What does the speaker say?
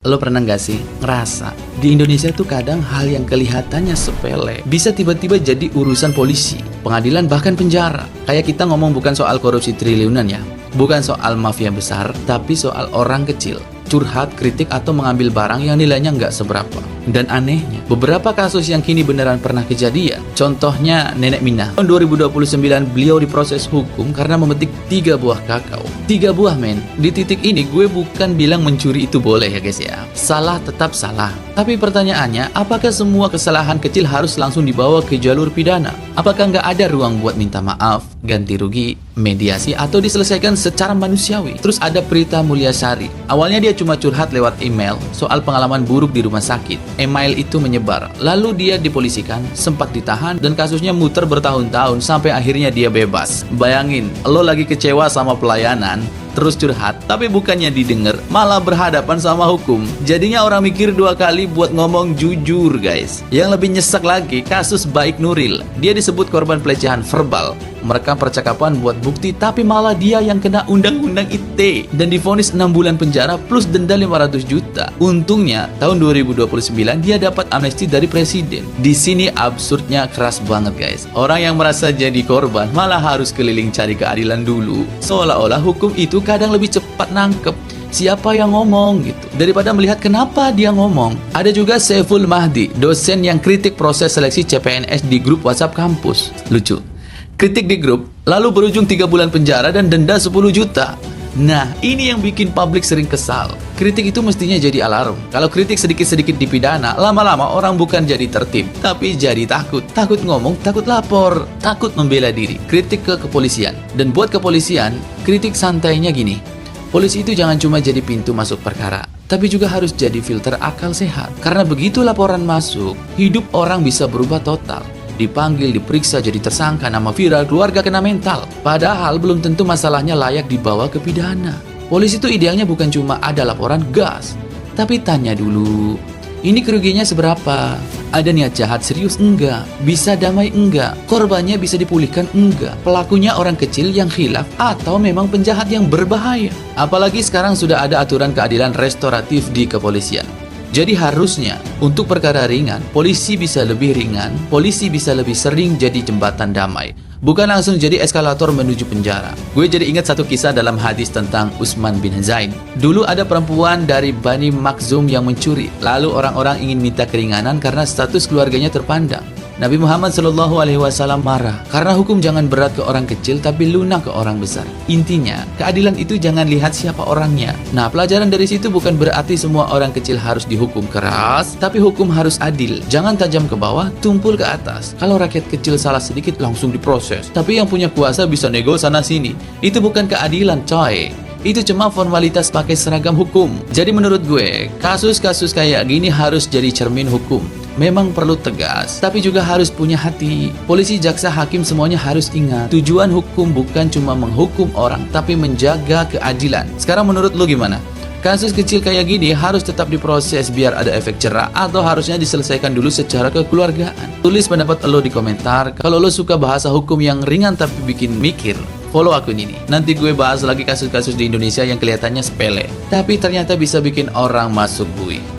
Lo pernah nggak sih ngerasa di Indonesia tuh kadang hal yang kelihatannya sepele bisa tiba-tiba jadi urusan polisi, pengadilan, bahkan penjara. Kayak kita ngomong bukan soal korupsi triliunan ya, bukan soal mafia besar, tapi soal orang kecil curhat, kritik, atau mengambil barang yang nilainya nggak seberapa. Dan anehnya, beberapa kasus yang kini beneran pernah kejadian. Contohnya Nenek Mina. Tahun 2029 beliau diproses hukum karena memetik 3 buah kakao. 3 buah men. Di titik ini gue bukan bilang mencuri itu boleh ya guys ya. Salah tetap salah. Tapi pertanyaannya, apakah semua kesalahan kecil harus langsung dibawa ke jalur pidana? Apakah nggak ada ruang buat minta maaf, ganti rugi, mediasi, atau diselesaikan secara manusiawi? Terus ada Prita Mulyasari. Awalnya dia cuma curhat lewat email soal pengalaman buruk di rumah sakit. Email itu menyebar, lalu dia dipolisikan, sempat ditahan, dan kasusnya muter bertahun-tahun sampai akhirnya dia bebas. Bayangin, lo lagi kecewa sama pelayanan, terus curhat, tapi bukannya didengar, malah berhadapan sama hukum. Jadinya orang mikir 2 kali buat ngomong jujur guys. Yang lebih nyesek lagi, kasus Baik Nuril. Dia disebut korban pelecehan verbal, merekam percakapan buat bukti, tapi malah dia yang kena undang-undang ITE dan divonis 6 bulan penjara plus denda 500 juta. Untungnya tahun 2029 dia dapat amnesti dari presiden. Di sini absurdnya keras banget guys. Orang yang merasa jadi korban malah harus keliling cari keadilan dulu. Seolah-olah hukum itu kadang lebih cepat nangkep siapa yang ngomong gitu daripada melihat kenapa dia ngomong. Ada juga Saiful Mahdi, dosen yang kritik proses seleksi CPNS di grup WhatsApp kampus. Lucu. Kritik di grup, lalu berujung 3 bulan penjara dan denda 10 juta. Nah, ini yang bikin publik sering kesal. Kritik itu mestinya jadi alarm. Kalau kritik sedikit-sedikit dipidana, lama-lama orang bukan jadi tertib, tapi jadi takut. Takut ngomong, takut lapor, takut membela diri. Kritik ke kepolisian. Dan buat kepolisian, kritik santainya gini. Polisi itu jangan cuma jadi pintu masuk perkara, tapi juga harus jadi filter akal sehat. Karena begitu laporan masuk, hidup orang bisa berubah total. Dipanggil, diperiksa, jadi tersangka, nama viral, keluarga kena mental. Padahal belum tentu masalahnya layak dibawa ke pidana. Polisi itu idealnya bukan cuma ada laporan gas, tapi tanya dulu, ini kerugiannya seberapa? Ada niat jahat serius? Enggak. Bisa damai? Enggak. Korbannya bisa dipulihkan? Enggak. Pelakunya orang kecil yang khilaf atau memang penjahat yang berbahaya? Apalagi sekarang sudah ada aturan keadilan restoratif di kepolisian. Jadi harusnya untuk perkara ringan, polisi bisa lebih ringan, polisi bisa lebih sering jadi jembatan damai, bukan langsung jadi eskalator menuju penjara. Gue jadi ingat satu kisah dalam hadis tentang Utsman bin Zain. Dulu ada perempuan dari Bani Makhzum yang mencuri, lalu orang-orang ingin minta keringanan karena status keluarganya terpandang. Nabi Muhammad SAW marah karena hukum jangan berat ke orang kecil tapi lunak ke orang besar. Intinya, keadilan itu jangan lihat siapa orangnya. Nah, pelajaran dari situ bukan berarti semua orang kecil harus dihukum keras, tapi hukum harus adil. Jangan tajam ke bawah, tumpul ke atas. Kalau rakyat kecil salah sedikit langsung diproses, tapi yang punya kuasa bisa nego sana sini. Itu bukan keadilan, coy. Itu cuma formalitas pakai seragam hukum. Jadi menurut gue, kasus-kasus kayak gini harus jadi cermin hukum. Memang perlu tegas, tapi juga harus punya hati. Polisi, jaksa, hakim semuanya harus ingat, tujuan hukum bukan cuma menghukum orang, tapi menjaga keadilan. Sekarang menurut lu gimana? Kasus kecil kayak gini harus tetap diproses biar ada efek jerah atau harusnya diselesaikan dulu secara kekeluargaan? Tulis pendapat lo di komentar. Kalau lo suka bahasa hukum yang ringan tapi bikin mikir, follow akun ini. Nanti gue bahas lagi kasus-kasus di Indonesia yang kelihatannya sepele, tapi ternyata bisa bikin orang masuk bui.